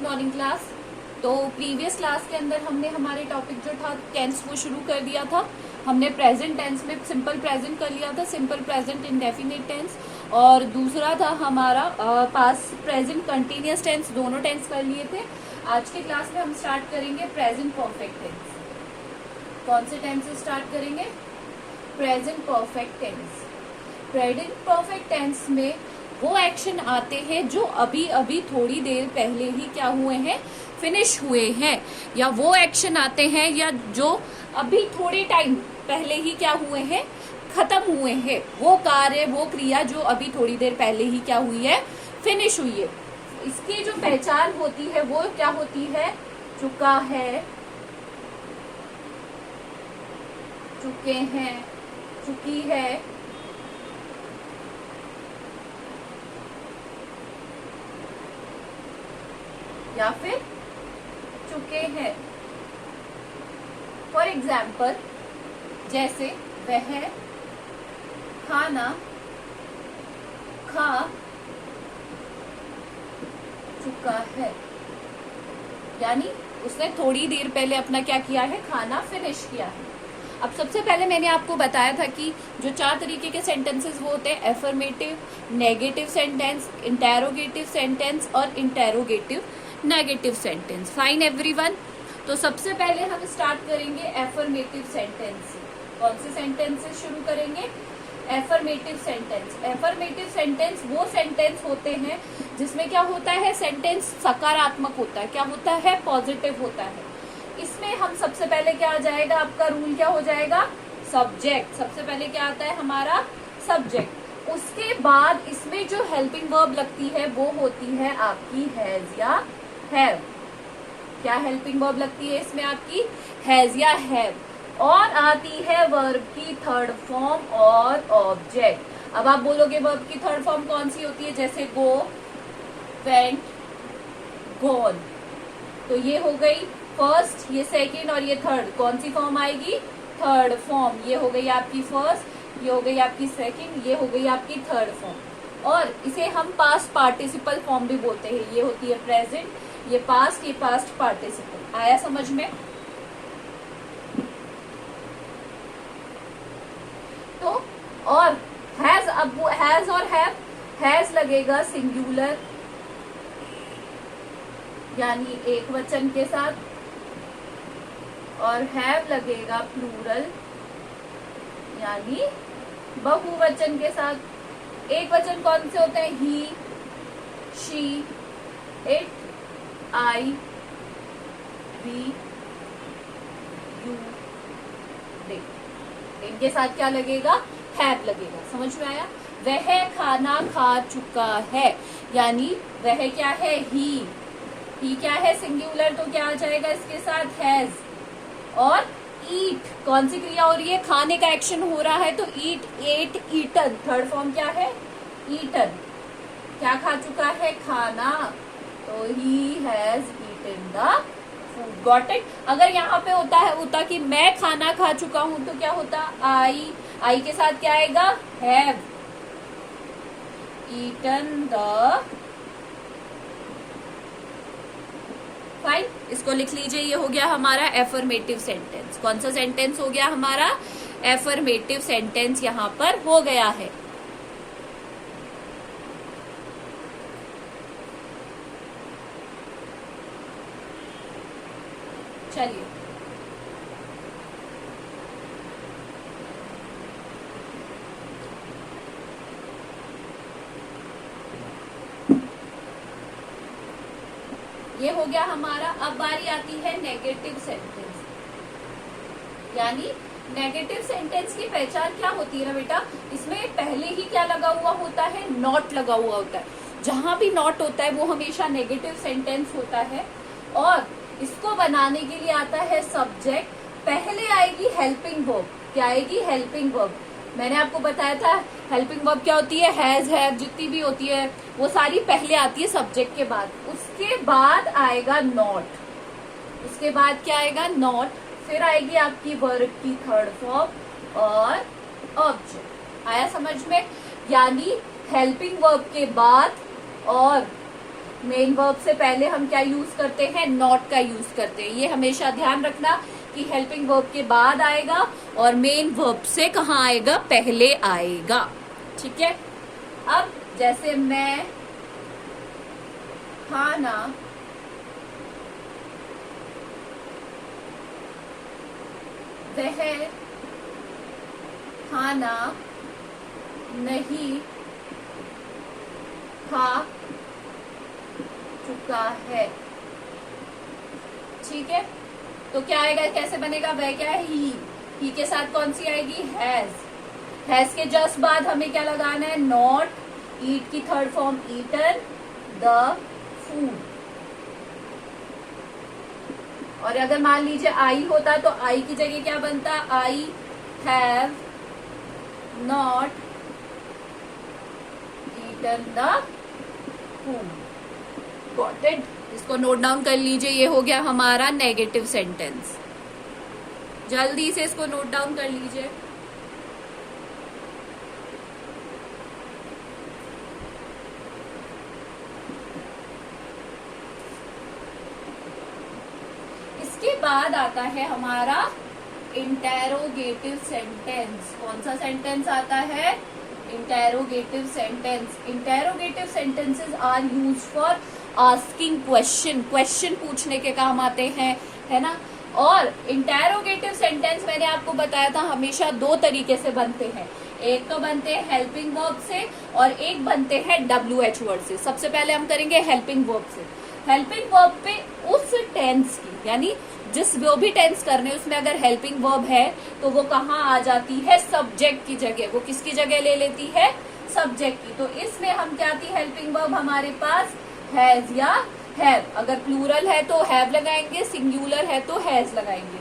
Good morning class. तो previous class के अंदर हमने हमारे टॉपिक जो था टेंस वो शुरू कर दिया था। हमने प्रेजेंट टेंस में सिंपल प्रेजेंट कर लिया था, सिंपल प्रेजेंट इंडेफिनिट टेंस, और दूसरा था हमारा पास्ट प्रेजेंट कंटिन्यूअस टेंस, दोनों टेंस कर लिए थे। आज के क्लास में हम स्टार्ट करेंगे प्रेजेंट परफेक्ट टेंस। कौन से टेंस से स्टार्ट करेंगे? Present perfect tense. Present perfect tense में वो एक्शन आते हैं जो अभी अभी थोड़ी देर पहले ही क्या हुए हैं, फिनिश हुए हैं, या वो एक्शन आते हैं या जो अभी थोड़े टाइम पहले ही क्या हुए हैं, खत्म हुए हैं। वो कार्य, वो क्रिया जो अभी थोड़ी देर पहले ही क्या हुई है, फिनिश हुई है। इसकी जो पहचान होती है वो क्या होती है? चुका है, चुके हैं, चुकी है, या फिर चुके हैं। फॉर एग्जाम्पल, जैसे वह खाना खा चुका है, यानी उसने थोड़ी देर पहले अपना क्या किया है, खाना फिनिश किया है। अब सबसे पहले मैंने आपको बताया था कि जो 4 तरीके के सेंटेंसेस वो होते हैं affirmative, negative sentence, interrogative sentence और interrogative negative sentence. Fine everyone. तो सबसे पहले हम स्टार्ट करेंगे एफर्मेटिव सेंटेंस से। कौन से सेंटेंस से शुरू करेंगे? Affirmative sentence. एफर्मेटिव सेंटेंस वो सेंटेंस होते हैं जिसमें क्या होता है, सेंटेंस सकारात्मक होता है। क्या होता है? पॉजिटिव होता है। इसमें हम सबसे पहले क्या आ जाएगा, आपका रूल क्या हो जाएगा? सब्जेक्ट। सबसे पहले क्या आता है हमारा? सब्जेक्ट। उसके बाद इसमें जो हेल्पिंग वर्ब लगती है वो होती है आपकी हैज या हैव। क्या हेल्पिंग वर्ब लगती है इसमें आपकी? हैज या हैव। और आती है वर्ब की थर्ड फॉर्म और ऑब्जेक्ट। अब आप बोलोगे वर्ब की थर्ड फॉर्म कौन सी होती है? जैसे गो, वेंट, गॉन। तो ये हो गई फर्स्ट, ये सेकंड और ये थर्ड। कौन सी फॉर्म आएगी? Third form. ये हो गई आपकी फर्स्ट, ये हो गई आपकी सेकंड, ये हो गई आपकी थर्ड फॉर्म। और इसे हम पास्ट पार्टिसिपल फॉर्म भी बोलते हैं। ये होती है प्रेजेंट, ये पास्ट, ये पास्ट पार्टिसिपल। आया समझ में? तो और हैज, अब वो हैज और हैव, हैज लगेगा सिंगुलर यानी एक वचन के साथ, और हैव लगेगा प्लूरल यानी बहुवचन के साथ। एक वचन कौन से होते हैं? He, she, it, I, we, you, they. इनके साथ क्या लगेगा? हैव लगेगा। समझ में आया? वह खाना खा चुका है, यानी वह क्या है? ही क्या है? सिंगुलर, तो क्या आ जाएगा इसके साथ? हैज। और ईट, कौन सी क्रिया हो रही है? खाने का एक्शन हो रहा है, तो eat, ate, eaten. Third form क्या है? ईटन। क्या खा चुका है? खाना। तो he has eaten the food. Got it? अगर यहाँ पे होता कि मैं खाना खा चुका हूं, तो क्या होता? आई के साथ क्या आएगा? Have eaten the. फाइन, इसको लिख लीजिए। ये हो गया हमारा एफर्मेटिव सेंटेंस। कौन सा सेंटेंस हो गया हमारा? एफर्मेटिव सेंटेंस यहाँ पर हो गया है। चलिए, ये हो गया हमारा। अब बारी आती है नेगेटिव सेंटेंस। यानी नेगेटिव सेंटेंस की पहचान क्या होती है ना बेटा? इसमें पहले ही क्या लगा हुआ होता है? नॉट लगा हुआ होता है। जहां भी नॉट होता है वो हमेशा नेगेटिव सेंटेंस होता है। और इसको बनाने के लिए आता है सब्जेक्ट, पहले आएगी हेल्पिंग वर्ब। क्या आएगी? Helping verb. मैंने आपको बताया था हेल्पिंग वर्ब क्या होती है? हैज, हैव, जितनी भी होती है वो सारी पहले आती है सब्जेक्ट के बाद। उसके बाद आएगा नॉट। उसके बाद क्या आएगा? नॉट। फिर आएगी आपकी वर्ब की थर्ड फॉर्म और ऑब्जेक्ट। आया समझ में? यानी हेल्पिंग वर्ब के बाद और मेन वर्ब से पहले हम क्या यूज करते हैं, नॉट का यूज करते हैं। ये हमेशा ध्यान रखना कि हेल्पिंग वर्ब के बाद आएगा और मेन वर्ब से कहाँ आएगा, पहले आएगा। ठीक है। अब जैसे मैं खाना वह खाना नहीं खा चुका है। ठीक है, तो क्या आएगा, कैसे बनेगा, वह क्या है, ही के साथ कौन सी आएगी, हैज के जस्ट बाद हमें क्या लगाना है, नॉट, ईट की third form eaten the food. और अगर मान लीजिए आई होता तो आई की जगह क्या बनता, I have not eaten the food. Got it. इसको नोट डाउन कर लीजिए, ये हो गया हमारा नेगेटिव सेंटेंस। जल्दी से इसको नोट डाउन कर लीजिए। इसके बाद आता है हमारा इंटेरोगेटिव सेंटेंस। कौन सा सेंटेंस आता है, interrogative sentence. Interrogative sentences are used for asking question, question पूछने के काम आते हैं, है ना। और इंटेरोगेटिव सेंटेंस मैंने आपको बताया था हमेशा दो तरीके से बनते हैं, एक तो बनते हैं हेल्पिंग वर्ब से और एक बनते हैं WH वर्ड से। सबसे पहले हम करेंगे हेल्पिंग वर्ब से। हेल्पिंग वर्ब पे उस टेंस की, यानी जिस जो भी टेंस करने उसमें अगर हेल्पिंग वर्ब है तो वो कहाँ आ जाती है, सब्जेक्ट की जगह। वो किसकी जगह ले लेती है, सब्जेक्ट की। तो इसमें हम क्या थी हेल्पिंग वर्ब हमारे पास, हैज या हैव। अगर प्लूरल है तो हैव लगाएंगे, सिंगुलर है तो हैज लगाएंगे।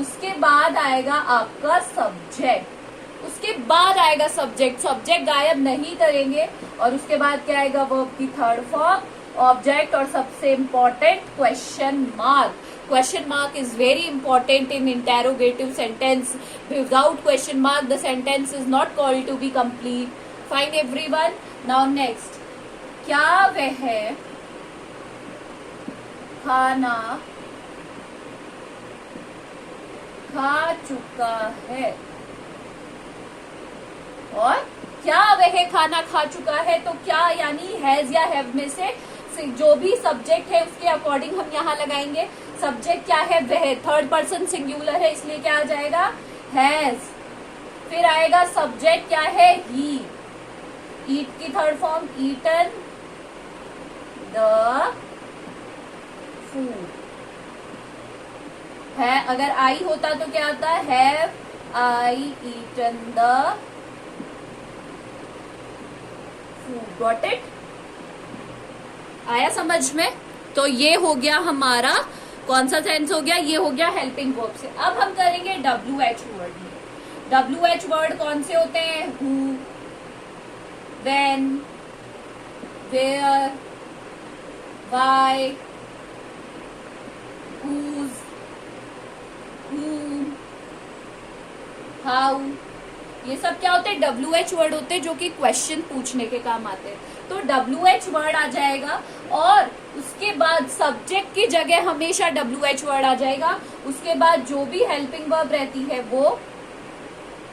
उसके बाद आएगा आपका सब्जेक्ट, उसके बाद आएगा सब्जेक्ट, सब्जेक्ट गायब नहीं करेंगे। और उसके बाद क्या आएगा, वर्ब की थर्ड फॉर्म, ऑब्जेक्ट, और सबसे important question mark. Question mark is very important in interrogative sentence. Without question mark, the sentence is not called to be complete. Fine everyone. Now next, क्या वह खाना खा चुका है, और क्या वह खाना खा चुका है, तो क्या यानी हैज या हैव में से जो भी सब्जेक्ट है उसके अकॉर्डिंग हम यहाँ लगाएंगे। सब्जेक्ट क्या है, वह, थर्ड पर्सन सिंगुलर है इसलिए क्या आ जाएगा, हैज। फिर आएगा सब्जेक्ट क्या है, ही, ईट की third form eaten the food है। अगर आई होता तो क्या आता है, have I eaten the food. Got it, आया समझ में। तो ये हो गया हमारा कौन सा सेंस हो गया, ये हो गया हेल्पिंग वर्ब से। अब हम करेंगे WH वर्ड में। WH वर्ड कौन से होते हैं, who, when, where, why, whose, whom, how। ये सब क्या होते हैं, WH वर्ड होते हैं जो कि क्वेश्चन पूछने के काम आते हैं। तो WH वर्ड आ जाएगा और उसके बाद सब्जेक्ट की जगह हमेशा WH वर्ड आ जाएगा। उसके बाद जो भी हेल्पिंग वर्ब रहती है वो,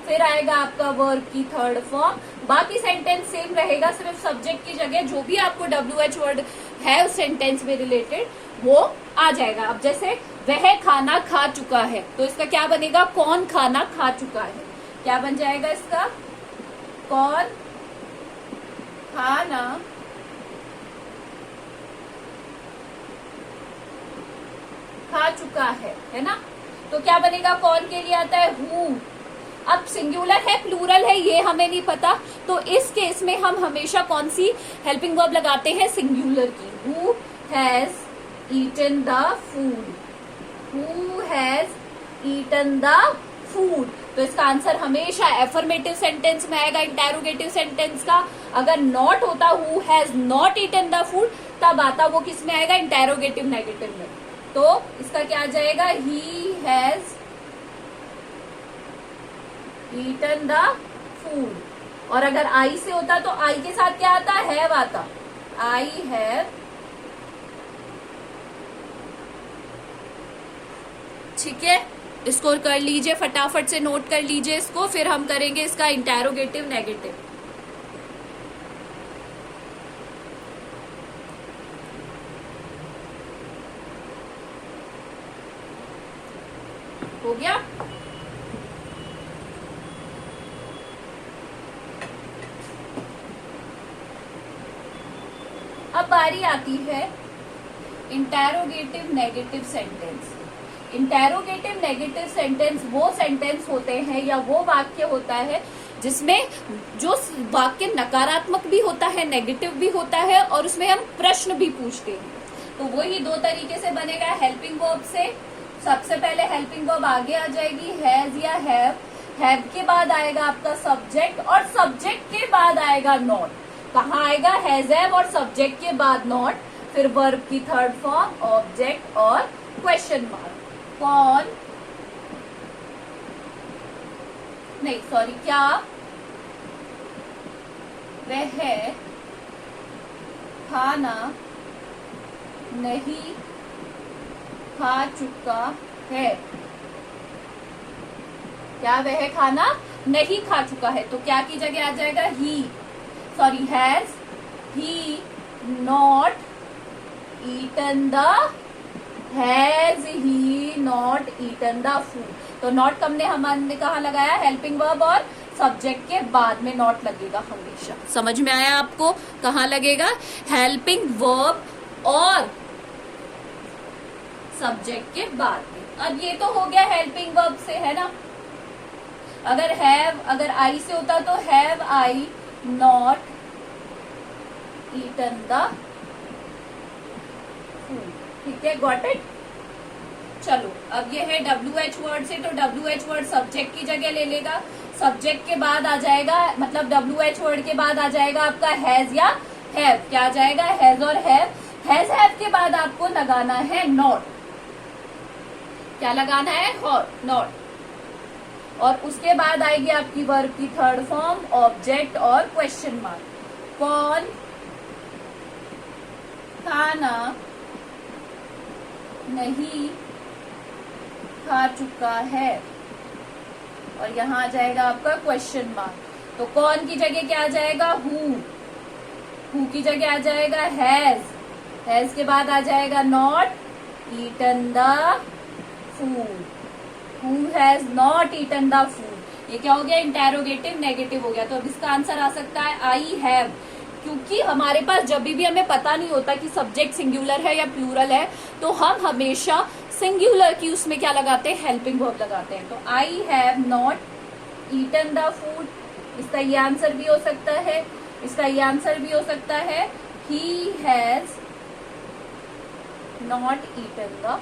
फिर आएगा आपका वर्ब की थर्ड फॉर्म। बाकी सेंटेंस सेम रहेगा, सिर्फ सब्जेक्ट की जगह जो भी आपको WH वर्ड है उस सेंटेंस में रिलेटेड वो आ जाएगा। अब जैसे वह खाना खा चुका है, तो इसका क्या बनेगा, कौन खाना खा चुका है। क्या बन जाएगा इसका, कौन खाना खा चुका है ना। तो क्या बनेगा, कौन के लिए आता है, हु। अब सिंगुलर है प्लूरल है ये हमें नहीं पता, तो इस केस में हम हमेशा कौन सी हेल्पिंग वर्ब लगाते हैं, सिंगुलर की। Who has eaten the food, who has eaten the food. तो इसका आंसर हमेशा एफर्मेटिव सेंटेंस में आएगा, इंटेरोगेटिव सेंटेंस का। अगर नॉट होता, who has not eaten the food, तब आता वो किस में आएगा, इंटेरोगेटिव नेगेटिव में। तो इसका क्या आ जाएगा, he has eaten the food. और अगर आई से होता तो आई के साथ क्या आता, हैव आता, आई हैव ठीक है, इसको कर लीजिए, फटाफट से नोट कर लीजिए इसको, फिर हम करेंगे इसका इंटेरोगेटिव नेगेटिव। हो गया? अब बारी आती है interrogative negative sentence. Interrogative negative sentence वो सेंटेंस होते हैं या वो वाक्य होता है जिसमें जो वाक्य नकारात्मक भी होता है, नेगेटिव भी होता है, और उसमें हम प्रश्न भी पूछते हैं। तो वही दो तरीके से बनेगा, हेल्पिंग वर्ब से। सबसे पहले हेल्पिंग वर्ब आगे आ जाएगी, हैज या हैव के बाद आएगा आपका सब्जेक्ट, और सब्जेक्ट के बाद आएगा नॉट। कहाँ आएगा? हैज हैव और सब्जेक्ट के बाद नॉट, फिर वर्ब की थर्ड फॉर्म ऑब्जेक्ट और क्वेश्चन मार्क। कौन, नहीं सॉरी, क्या वह खाना नहीं खा चुका है? क्या वह खाना नहीं खा चुका है? तो क्या की जगह आ जाएगा? He, sorry, has he not eaten the, has he not eaten the food. तो नॉट हमने कहा लगाया? हेल्पिंग वर्ब और सब्जेक्ट के बाद में नॉट लगेगा हमेशा। समझ में आया आपको? कहाँ लगेगा? हेल्पिंग वर्ब और सब्जेक्ट के बाद में। अब ये तो हो गया हेल्पिंग वर्ब से, है ना? अगर हैव, अगर आई से होता तो have I not eaten the food. ठीक है, गॉट इट? चलो, अब ये है WH वर्ड से, तो WH वर्ड सब्जेक्ट की जगह ले लेगा। सब्जेक्ट के बाद आ जाएगा, मतलब WH वर्ड के बाद आ जाएगा आपका हैज या हैव। क्या आ जाएगा? हैज और हैव। हैज हैव के बाद आपको लगाना है नॉट। क्या लगाना है? नॉट। और उसके बाद आएगी आपकी वर्ब की थर्ड फॉर्म ऑब्जेक्ट और क्वेश्चन मार्क। कौन खाना नहीं खा चुका है? और यहाँ आ जाएगा आपका क्वेश्चन मार्क। तो कौन की जगह क्या आ जाएगा? हु की जगह आ जाएगा हैज के बाद आ जाएगा not eaten the food. Who has not eaten the food. ये क्या हो गया? इंटेरोगेटिव नेगेटिव हो गया। तो अब इसका आंसर आ सकता है आई हैव, क्योंकि हमारे पास जब भी हमें पता नहीं होता कि सब्जेक्ट सिंगुलर है या प्लूरल है, तो हम हमेशा सिंगुलर की उसमें क्या लगाते हैं? हेल्पिंग वर्ब लगाते हैं। तो I have not eaten the food, इसका ये आंसर भी हो सकता है, इसका ये आंसर भी हो सकता है, he has not eaten the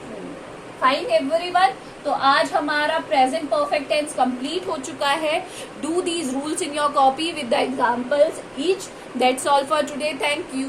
food. Fine everyone. तो आज हमारा प्रेजेंट परफेक्ट टेंस कंप्लीट हो चुका है। Do these rules in your copy with the examples each. That's all for today. Thank you.